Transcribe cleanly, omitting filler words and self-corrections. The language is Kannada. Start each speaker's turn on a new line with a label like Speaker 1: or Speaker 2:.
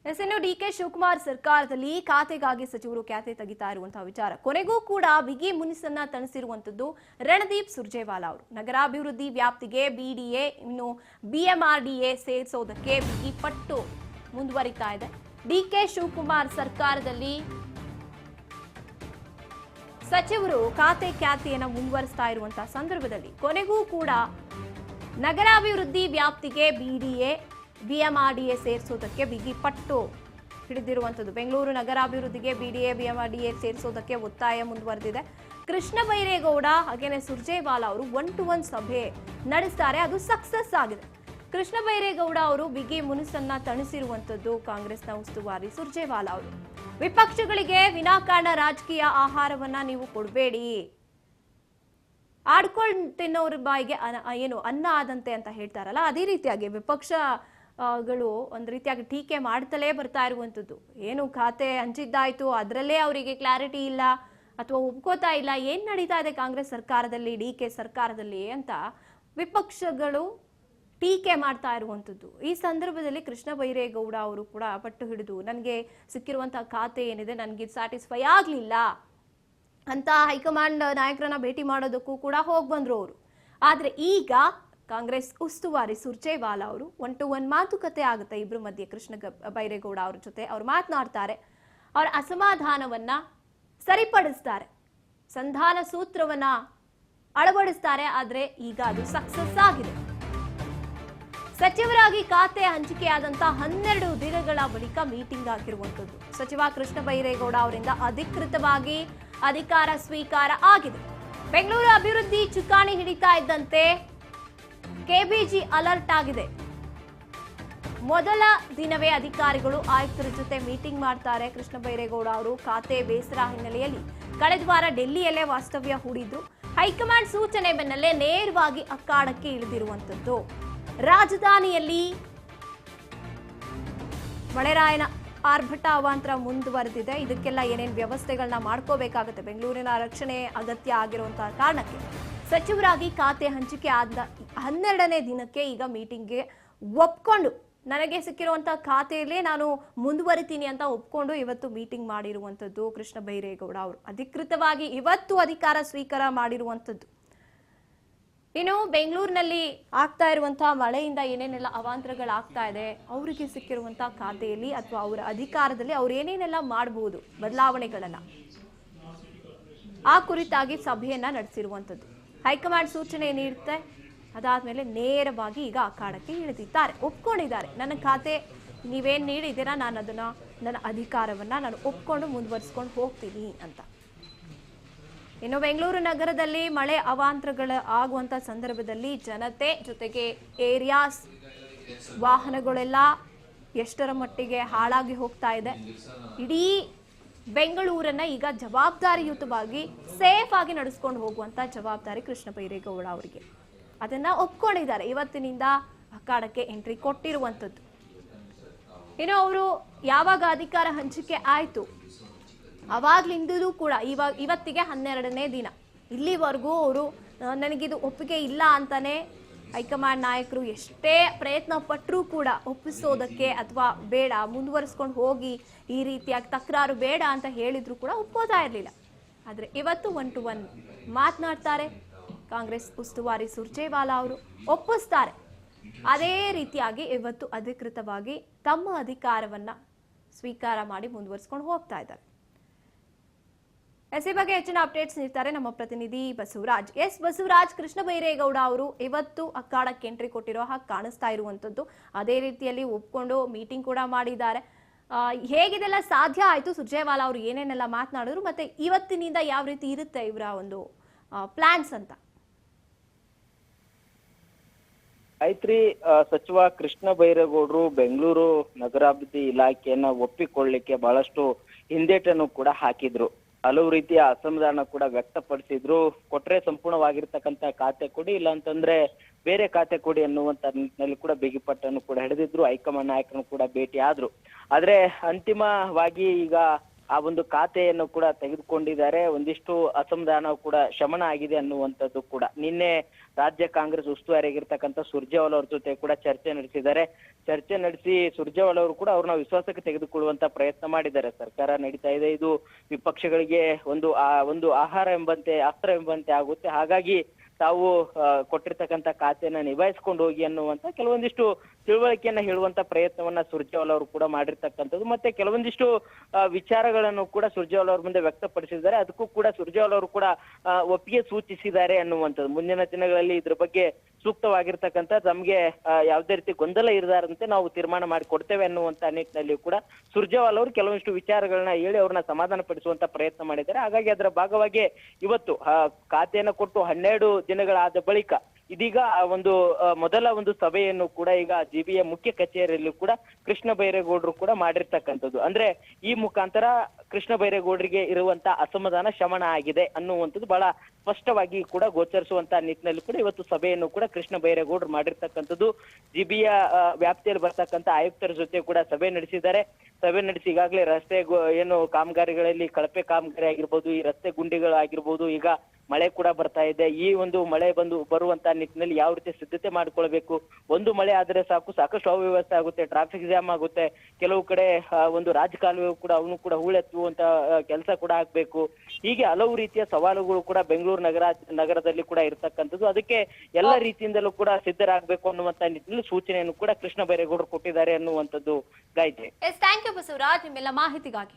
Speaker 1: ಇನ್ನು ಡಿಕೆ ಶಿವಕುಮಾರ್ ಸರ್ಕಾರದಲ್ಲಿ ಖಾತೆಗಾಗಿ ಸಚಿವರು ಖಾತೆ ತೆಗಿತಾ ಇರುವಂತಹ ವಿಚಾರ ಕೊನೆಗೂ ಕೂಡ ಬಿಗಿ ಮುನಿಸನ್ನ ತಣಿಸಿರುವಂತದ್ದು ರಣದೀಪ್ ಸುರ್ಜೇವಾಲಾ ಅವರು. ನಗರಾಭಿವೃದ್ಧಿ ವ್ಯಾಪ್ತಿಗೆ ಬಿಡಿಎ ಇನ್ನು ಬಿಎಂಆರ್ಡಿಎ ಸೇರಿಸೋದಕ್ಕೆ ಬಿಗಿ ಪಟ್ಟು ಮುಂದುವರಿತಾ ಇದೆ. ಡಿಕೆ ಶಿವಕುಮಾರ್ ಸರ್ಕಾರದಲ್ಲಿ ಸಚಿವರು ಖಾತೆಯನ್ನು ಮುಂದುವರಿಸ್ತಾ ಇರುವಂತಹ ಸಂದರ್ಭದಲ್ಲಿ ಕೊನೆಗೂ ಕೂಡ ನಗರಾಭಿವೃದ್ಧಿ ವ್ಯಾಪ್ತಿಗೆ ಬಿಡಿಎ ಬಿಎಂಆರ್ಡಿಎ ಸೇರಿಸೋದಕ್ಕೆ ಬಿಗಿ ಪಟ್ಟು ಹಿಡಿದಿರುವಂಥದ್ದು. ಬೆಂಗಳೂರು ನಗರಾಭಿವೃದ್ಧಿಗೆ ಬಿಡಿಎ ಬಿಎಂಆರ್ಡಿಎ ಸೇರಿಸೋದಕ್ಕೆ ಒತ್ತಾಯ ಮುಂದುವರೆದಿದೆ. ಕೃಷ್ಣ ಬೈರೇಗೌಡ ಹಾಗೇನೆ ಸುರ್ಜೇವಾಲಾ ಅವರು 1-to-1 ಸಭೆ ನಡೆಸ್ತಾರೆ, ಅದು ಸಕ್ಸಸ್ ಆಗಿದೆ. ಕೃಷ್ಣ ಬೈರೇಗೌಡ ಅವರು ಬಿಗಿ ಮುನಿಸನ್ನ ತಣಿಸಿರುವಂಥದ್ದು ಕಾಂಗ್ರೆಸ್ನ ಉಸ್ತುವಾರಿ ಸುರ್ಜೇವಾಲಾ ಅವರು. ವಿಪಕ್ಷಗಳಿಗೆ ವಿನಾಕಾರಣ ರಾಜಕೀಯ ಆಹಾರವನ್ನ ನೀವು ಕೊಡಬೇಡಿ, ಆಡ್ಕೊಂಡು ತಿನ್ನೋರ ಬಾಯಿಗೆ ಏನು ಅನ್ನ ಆದಂತೆ ಅಂತ ಹೇಳ್ತಾರಲ್ಲ, ಅದೇ ರೀತಿಯಾಗಿ ವಿಪಕ್ಷಗಳು ಒಂದ್ ರೀತಿಯಾಗಿ ಟೀಕೆ ಮಾಡ್ತಲೇ ಬರ್ತಾ ಇರುವಂಥದ್ದು. ಏನು ಖಾತೆ ಹಂಚಿದ್ದಾಯ್ತು, ಅದರಲ್ಲೇ ಅವರಿಗೆ ಕ್ಲಾರಿಟಿ ಇಲ್ಲ ಅಥವಾ ಒಪ್ಕೋತಾ ಇಲ್ಲ, ಏನ್ ನಡೀತಾ ಇದೆ ಕಾಂಗ್ರೆಸ್ ಸರ್ಕಾರದಲ್ಲಿ, ಡಿಕೆ ಸರ್ಕಾರದಲ್ಲಿ ಅಂತ ವಿಪಕ್ಷಗಳು ಟೀಕೆ ಮಾಡ್ತಾ ಇರುವಂಥದ್ದು. ಈ ಸಂದರ್ಭದಲ್ಲಿ ಕೃಷ್ಣ ಬೈರೇಗೌಡ ಅವರು ಕೂಡ ಪಟ್ಟು ಹಿಡಿದು ನನಗೆ ಸಿಕ್ಕಿರುವಂತಹ ಖಾತೆ ಏನಿದೆ ನನಗೆ ಸ್ಯಾಟಿಸ್ಫೈ ಆಗ್ಲಿಲ್ಲ ಅಂತ ಹೈಕಮಾಂಡ್ ನಾಯಕರನ್ನ ಭೇಟಿ ಮಾಡೋದಕ್ಕೂ ಕೂಡ ಹೋಗಿ ಬಂದ್ರು ಅವರು. ಆದ್ರೆ ಈಗ ಕಾಂಗ್ರೆಸ್ ಉಸ್ತುವಾರಿ ಸುರ್ಜೇವಾಲಾ ಅವರು 1-to-1 ಮಾತುಕತೆ ಆಗುತ್ತೆ ಇಬ್ರು ಮಧ್ಯೆ. ಕೃಷ್ಣ ಬೈರೇಗೌಡ ಅವ್ರ ಜೊತೆ ಅವ್ರು ಮಾತನಾಡ್ತಾರೆ, ಅವರ ಅಸಮಾಧಾನವನ್ನ ಸರಿಪಡಿಸ್ತಾರೆ, ಸಂಧಾನ ಸೂತ್ರವನ್ನ ಅಳವಡಿಸ್ತಾರೆ. ಆದ್ರೆ ಈಗ ಅದು ಸಕ್ಸಸ್ ಆಗಿದೆ. ಸಚಿವರಾಗಿ ಖಾತೆ ಹಂಚಿಕೆಯಾದಂತಹ 12 ದಿನಗಳ ಬಳಿಕ ಮೀಟಿಂಗ್ ಆಗಿರುವಂತದ್ದು. ಸಚಿವ ಕೃಷ್ಣ ಬೈರೇಗೌಡ ಅವರಿಂದ ಅಧಿಕೃತವಾಗಿ ಅಧಿಕಾರ ಸ್ವೀಕಾರ ಆಗಿದೆ. ಬೆಂಗಳೂರು ಅಭಿವೃದ್ಧಿ ಚುಕ್ಕಾಣಿ ಹಿಡಿತಾ ಇದ್ದಂತೆ ಕೆಬಿಜಿ ಅಲರ್ಟ್ ಆಗಿದೆ. ಮೊದಲ ದಿನವೇ ಅಧಿಕಾರಿಗಳು ಆಯುಕ್ತರ ಜೊತೆ ಮೀಟಿಂಗ್ ಮಾಡ್ತಾರೆ. ಕೃಷ್ಣ ಬೈರೇಗೌಡ ಅವರು ಖಾತೆ ಬೇಸರ ಹಿನ್ನೆಲೆಯಲ್ಲಿ ಕಳೆದ ವಾರ ಡೆಲ್ಲಿಯಲ್ಲೇ ವಾಸ್ತವ್ಯ ಹೂಡಿದ್ರು. ಹೈಕಮಾಂಡ್ ಸೂಚನೆ ಬೆನ್ನಲ್ಲೇ ನೇರವಾಗಿ ಅಖಾಡಕ್ಕೆ ಇಳಿದಿರುವಂತದ್ದು. ರಾಜಧಾನಿಯಲ್ಲಿ ಮಳೆರಾಯನ ಆರ್ಭಟ ಅವಾಂತರ ಮುಂದುವರೆದಿದೆ. ಇದಕ್ಕೆಲ್ಲ ಏನೇನು ವ್ಯವಸ್ಥೆಗಳನ್ನ ಮಾಡ್ಕೋಬೇಕಾಗುತ್ತೆ, ಬೆಂಗಳೂರಿನ ರಕ್ಷಣೆ ಅಗತ್ಯ ಆಗಿರುವಂತಹ ಕಾರಣಕ್ಕೆ ಸಚಿವರಾಗಿ ಖಾತೆ ಹಂಚಿಕೆ ಆದ 12ನೇ ದಿನಕ್ಕೆ ಈಗ ಮೀಟಿಂಗ್ಗೆ ಒಪ್ಕೊಂಡು ನನಗೆ ಸಿಕ್ಕಿರುವಂತಹ ಖಾತೆಯಲ್ಲೇ ನಾನು ಮುಂದುವರಿತೀನಿ ಅಂತ ಒಪ್ಕೊಂಡು ಇವತ್ತು ಮೀಟಿಂಗ್ ಮಾಡಿರುವಂಥದ್ದು ಕೃಷ್ಣ ಬೈರೇಗೌಡ ಅವರು. ಅಧಿಕೃತವಾಗಿ ಇವತ್ತು ಅಧಿಕಾರ ಸ್ವೀಕಾರ ಮಾಡಿರುವಂಥದ್ದು. ಇನ್ನು ಬೆಂಗಳೂರಿನಲ್ಲಿ ಆಗ್ತಾ ಇರುವಂತಹ ಮಳೆಯಿಂದ ಏನೇನೆಲ್ಲ ಅವಾಂತರಗಳಾಗ್ತಾ ಇದೆ, ಅವರಿಗೆ ಸಿಕ್ಕಿರುವಂತಹ ಖಾತೆಯಲ್ಲಿ ಅಥವಾ ಅವರ ಅಧಿಕಾರದಲ್ಲಿ ಅವ್ರು ಏನೇನೆಲ್ಲ ಮಾಡಬಹುದು ಬದಲಾವಣೆಗಳನ್ನ, ಆ ಕುರಿತಾಗಿ ಸಭೆಯನ್ನ ನಡೆಸಿರುವಂಥದ್ದು. ಹೈಕಮಾಂಡ್ ಸೂಚನೆ ನೀಡುತ್ತೆ, ಅದಾದ್ಮೇಲೆ ನೇರವಾಗಿ ಈಗ ಅಖಾಡಕ್ಕೆ ಇಳಿದಿದ್ದಾರೆ, ಒಪ್ಕೊಂಡಿದ್ದಾರೆ. ನನ್ನ ಖಾತೆ ನೀವೇನ್ ನೀಡಿದ್ದೀರಾ, ನಾನು ಅದನ್ನ ನನ್ನ ಅಧಿಕಾರವನ್ನ ನಾನು ಒಪ್ಕೊಂಡು ಮುಂದುವರಿಸ್ಕೊಂಡು ಹೋಗ್ತೀನಿ ಅಂತ. ಇನ್ನು ಬೆಂಗಳೂರು ನಗರದಲ್ಲಿ ಮಳೆ ಅವಾಂತರಗಳ ಆಗುವಂತ ಸಂದರ್ಭದಲ್ಲಿ ಜನತೆ ಜೊತೆಗೆ ಏರಿಯಾಸ್ ವಾಹನಗಳೆಲ್ಲ ಎಷ್ಟರ ಮಟ್ಟಿಗೆ ಹಾಳಾಗಿ ಹೋಗ್ತಾ ಇದೆ. ಇಡೀ ಬೆಂಗಳೂರನ್ನ ಈಗ ಜವಾಬ್ದಾರಿಯುತವಾಗಿ ಸೇಫ್ ಆಗಿ ನಡೆಸ್ಕೊಂಡು ಹೋಗುವಂತ ಜವಾಬ್ದಾರಿ ಕೃಷ್ಣ ಬೈರೇಗೌಡ ಅವರಿಗೆ. ಅದನ್ನ ಒಪ್ಕೊಂಡಿದ್ದಾರೆ, ಇವತ್ತಿನಿಂದ ಅಖಾಡಕ್ಕೆ ಎಂಟ್ರಿ ಕೊಟ್ಟಿರುವಂಥದ್ದು. ಇನ್ನು ಅವರು ಯಾವಾಗ ಅಧಿಕಾರ ಹಂಚಿಕೆ ಆಯ್ತು ಅವಾಗ್ಲಿಂದಲೂ ಕೂಡ ಇವತ್ತಿಗೆ 12ನೇ ದಿನ, ಇಲ್ಲಿವರೆಗೂ ಅವರು ನನಗಿದು ಒಪ್ಪಿಗೆ ಇಲ್ಲ ಅಂತಾನೆ ಹೈಕಮಾಂಡ್ ನಾಯಕರು ಎಷ್ಟೇ ಪ್ರಯತ್ನ ಪಟ್ಟರೂ ಕೂಡ ಒಪ್ಪಿಸೋದಕ್ಕೆ ಅಥವಾ ಬೇಡ ಮುಂದುವರಿಸ್ಕೊಂಡು ಹೋಗಿ ಈ ರೀತಿಯಾಗಿ ತಕರಾರು ಬೇಡ ಅಂತ ಹೇಳಿದ್ರು ಕೂಡ ಒಪ್ಪೋತಾ ಇರಲಿಲ್ಲ. ಆದರೆ ಇವತ್ತು 1-to-1 ಮಾತನಾಡ್ತಾರೆ ಕಾಂಗ್ರೆಸ್ ಉಸ್ತುವಾರಿ ಸುರ್ಜೇವಾಲಾ ಅವರು, ಒಪ್ಪಿಸ್ತಾರೆ. ಅದೇ ರೀತಿಯಾಗಿ ಇವತ್ತು ಅಧಿಕೃತವಾಗಿ ತಮ್ಮ ಅಧಿಕಾರವನ್ನ ಸ್ವೀಕಾರ ಮಾಡಿ ಮುಂದುವರಿಸ್ಕೊಂಡು ಹೋಗ್ತಾ ಇದ್ದಾರೆ. ಈ ಬಗ್ಗೆ ಹೆಚ್ಚಿನ ಅಪ್ಡೇಟ್ಸ್ ನೀಡ್ತಾರೆ ನಮ್ಮ ಪ್ರತಿನಿಧಿ ಬಸವರಾಜ್. ಬಸವರಾಜ್, ಕೃಷ್ಣ ಬೈರೇಗೌಡ ಅವರು ಇವತ್ತು ಅಖಾಡಕ್ಕೆ ಎಂಟ್ರಿ ಕೊಟ್ಟಿರೋ ಹಾಗೆ ಕಾಣಿಸ್ತಾ ಇರುವಂತದ್ದು, ಅದೇ ರೀತಿಯಲ್ಲಿ ಒಪ್ಕೊಂಡು ಮೀಟಿಂಗ್ ಕೂಡ ಮಾಡಿದ್ದಾರೆ. ಹೇಗಿದೆಲ್ಲ ಸಾಧ್ಯ ಆಯ್ತು, ಸುರ್ಜೇವಾಲಾ ಅವರು ಏನೇನೆಲ್ಲ ಮಾತನಾಡಿದ್ರು, ಮತ್ತೆ ಇವತ್ತಿನಿಂದ ಯಾವ ರೀತಿ ಇರುತ್ತೆ ಇವರ ಒಂದು ಪ್ಲಾನ್ಸ್ ಅಂತ?
Speaker 2: ಆಯ್ತ್ರಿ, ಸಚಿವ ಕೃಷ್ಣ ಬೈರೇಗೌಡರು ಬೆಂಗಳೂರು ನಗರಾಭಿವೃದ್ಧಿ ಇಲಾಖೆಯನ್ನ ಒಪ್ಪಿಕೊಳ್ಳಿಕ್ಕೆ ಬಹಳಷ್ಟು ಹಿಂದೇಟನ್ನು ಕೂಡ ಹಾಕಿದ್ರು. ಹಲವು ರೀತಿಯ ಅಸಮಾಧಾನ ಕೂಡ ವ್ಯಕ್ತಪಡಿಸಿದ್ರು. ಕೊಟ್ರೆ ಸಂಪೂರ್ಣವಾಗಿರ್ತಕ್ಕಂಥ ಖಾತೆ ಕೊಡಿ, ಇಲ್ಲ ಅಂತಂದ್ರೆ ಬೇರೆ ಖಾತೆ ಕೊಡಿ ಅನ್ನುವಂತ ನಿಟ್ಟಿನಲ್ಲಿ ಕೂಡ ಬಿಗಿಪಟ್ಟನ್ನು ಕೂಡ ಹಿಡಿದಿದ್ರು. ಹೈಕಮಾಂಡ್ ನಾಯಕರನ್ನು ಕೂಡ ಭೇಟಿ ಆದ್ರು. ಆದ್ರೆ ಅಂತಿಮವಾಗಿ ಈಗ ಆ ಒಂದು ಖಾತೆಯನ್ನು ಕೂಡ ತೆಗೆದುಕೊಂಡಿದ್ದಾರೆ. ಒಂದಿಷ್ಟು ಅಸಮಾಧಾನ ಕೂಡ ಶಮನ ಆಗಿದೆ ಅನ್ನುವಂಥದ್ದು ಕೂಡ. ನಿನ್ನೆ ರಾಜ್ಯ ಕಾಂಗ್ರೆಸ್ ಉಸ್ತುವಾರಿಯಾಗಿರ್ತಕ್ಕಂಥ ಸುರ್ಜೇವಾಲಾ ಅವ್ರ ಜೊತೆ ಕೂಡ ಚರ್ಚೆ ನಡೆಸಿದ್ದಾರೆ. ಚರ್ಚೆ ನಡೆಸಿ ಸುರ್ಜೇವಾಲ ಅವರು ಕೂಡ ಅವ್ರನ್ನ ವಿಶ್ವಾಸಕ್ಕೆ ತೆಗೆದುಕೊಳ್ಳುವಂತ ಪ್ರಯತ್ನ ಮಾಡಿದ್ದಾರೆ. ಸರ್ಕಾರ ನಡೀತಾ ಇದೆ, ಇದು ವಿಪಕ್ಷಗಳಿಗೆ ಒಂದು ಆಹಾರ ಎಂಬಂತೆ, ಅಸ್ತ್ರ ಎಂಬಂತೆ ಆಗುತ್ತೆ. ಹಾಗಾಗಿ ತಾವು ಕೊಟ್ಟಿರ್ತಕ್ಕಂಥ ಖಾತೆಯನ್ನ ನಿಭಾಯಿಸ್ಕೊಂಡು ಹೋಗಿ ಅನ್ನುವಂತ ಕೆಲವೊಂದಿಷ್ಟು ತಿಳುವಳಿಕೆಯನ್ನ ಹೇಳುವಂತ ಪ್ರಯತ್ನವನ್ನ ಸುರ್ಜೇವಾಲ ಅವರು ಕೂಡ ಮಾಡಿರ್ತಕ್ಕಂಥದ್ದು. ಮತ್ತೆ ಕೆಲವೊಂದಿಷ್ಟು ವಿಚಾರಗಳನ್ನು ಕೂಡ ಸುರ್ಜೇವಾಲ ಅವ್ರ ಮುಂದೆ ವ್ಯಕ್ತಪಡಿಸಿದ್ದಾರೆ. ಅದಕ್ಕೂ ಕೂಡ ಸುರ್ಜೇವಾಲ ಅವರು ಕೂಡ ಒಪ್ಪಿಗೆ ಸೂಚಿಸಿದ್ದಾರೆ ಅನ್ನುವಂಥದ್ದು. ಮುಂದಿನ ದಿನಗಳಲ್ಲಿ ಇದ್ರ ಬಗ್ಗೆ ಸೂಕ್ತವಾಗಿರ್ತಕ್ಕಂಥ ತಮ್ಗೆ ಯಾವುದೇ ರೀತಿ ಗೊಂದಲ ಇರದಾರಂತೆ ನಾವು ತೀರ್ಮಾನ ಮಾಡಿ ಕೊಡ್ತೇವೆ ಅನ್ನುವಂತ ನಿಟ್ಟಿನಲ್ಲಿ ಕೂಡ ಸುರ್ಜೇವಾಲ ಅವರು ಕೆಲವೊಂದಿಷ್ಟು ವಿಚಾರಗಳನ್ನ ಹೇಳಿ ಅವ್ರನ್ನ ಸಮಾಧಾನ ಪಡಿಸುವಂತ ಪ್ರಯತ್ನ ಮಾಡಿದ್ದಾರೆ. ಹಾಗಾಗಿ ಅದರ ಭಾಗವಾಗಿ ಇವತ್ತು ಖಾತೆಯನ್ನ ಕೊಟ್ಟು 12 ದಿನಗಳಾದ ಬಳಿಕ ಇದೀಗ ಒಂದು ಮೊದಲ ಒಂದು ಸಭೆಯನ್ನು ಕೂಡ ಈಗ ಜಿಬಿಯ ಮುಖ್ಯ ಕಚೇರಿಯಲ್ಲಿ ಕೂಡ ಕೃಷ್ಣ ಬೈರೇಗೌಡರು ಕೂಡ ಮಾಡಿರ್ತಕ್ಕಂಥದ್ದು. ಅಂದ್ರೆ ಈ ಮುಖಾಂತರ ಕೃಷ್ಣ ಬೈರೇಗೌಡರಿಗೆ ಇರುವಂತ ಅಸಮಾಧಾನ ಶಮನ ಆಗಿದೆ ಅನ್ನುವಂಥದ್ದು ಬಹಳ ಸ್ಪಷ್ಟವಾಗಿ ಕೂಡ ಗೋಚರಿಸುವಂತ ನಿಟ್ಟಿನಲ್ಲಿ ಕೂಡ ಇವತ್ತು ಸಭೆಯನ್ನು ಕೂಡ ಕೃಷ್ಣ ಬೈರೇಗೌಡರು ಮಾಡಿರ್ತಕ್ಕಂಥದ್ದು. ಜಿಬಿಯ ವ್ಯಾಪ್ತಿಯಲ್ಲಿ ಬರ್ತಕ್ಕಂಥ ಆಯುಕ್ತರ ಜೊತೆ ಕೂಡ ಸಭೆ ನಡೆಸಿದ್ದಾರೆ. ಸಭೆ ನಡೆಸಿ ಈಗಾಗಲೇ ರಸ್ತೆ ಏನು ಕಾಮಗಾರಿಗಳಲ್ಲಿ ಕಳಪೆ ಕಾಮಗಾರಿ ಆಗಿರ್ಬೋದು, ಈ ರಸ್ತೆ ಗುಂಡಿಗಳು ಆಗಿರ್ಬೋದು, ಈಗ ಮಳೆ ಕೂಡ ಬರ್ತಾ ಇದೆ. ಈ ಒಂದು ಮಳೆ ಬರುವಂತ ನಿಟ್ಟಿನಲ್ಲಿ ಯಾವ ರೀತಿ ಸಿದ್ಧತೆ ಮಾಡ್ಕೊಳ್ಬೇಕು, ಒಂದು ಮಳೆ ಆದ್ರೆ ಸಾಕಷ್ಟು ಅವ್ಯವಸ್ಥೆ ಆಗುತ್ತೆ, ಟ್ರಾಫಿಕ್ ಜಾಮ್ ಆಗುತ್ತೆ, ಕೆಲವು ಕಡೆ ಒಂದು ರಾಜಕಾಲುವೆ ಕೂಡ ಅವನು ಕೂಡ ಹೂಳೆತ್ತುವಂತ ಕೆಲಸ ಕೂಡ ಆಗ್ಬೇಕು. ಹೀಗೆ ಹಲವು ರೀತಿಯ ಸವಾಲುಗಳು ಕೂಡ ಬೆಂಗಳೂರು ನಗರದಲ್ಲಿ ಕೂಡ ಇರ್ತಕ್ಕಂಥದ್ದು. ಅದಕ್ಕೆ ಎಲ್ಲ ರೀತಿಯಿಂದಲೂ ಕೂಡ ಸಿದ್ಧರಾಗಬೇಕು ಅನ್ನುವಂತ ನಿಟ್ಟಿನಲ್ಲಿ ಸೂಚನೆಯನ್ನು ಕೂಡ ಕೃಷ್ಣ ಬೈರೇಗೌಡರು ಕೊಟ್ಟಿದ್ದಾರೆ ಅನ್ನುವಂಥದ್ದು ಗಾಯತ್ರಿ.
Speaker 1: ಥ್ಯಾಂಕ್ ಯು ಬಸವರಾಜ್ ನಿಮ್ಮೆಲ್ಲ ಮಾಹಿತಿಗಾಗಿ.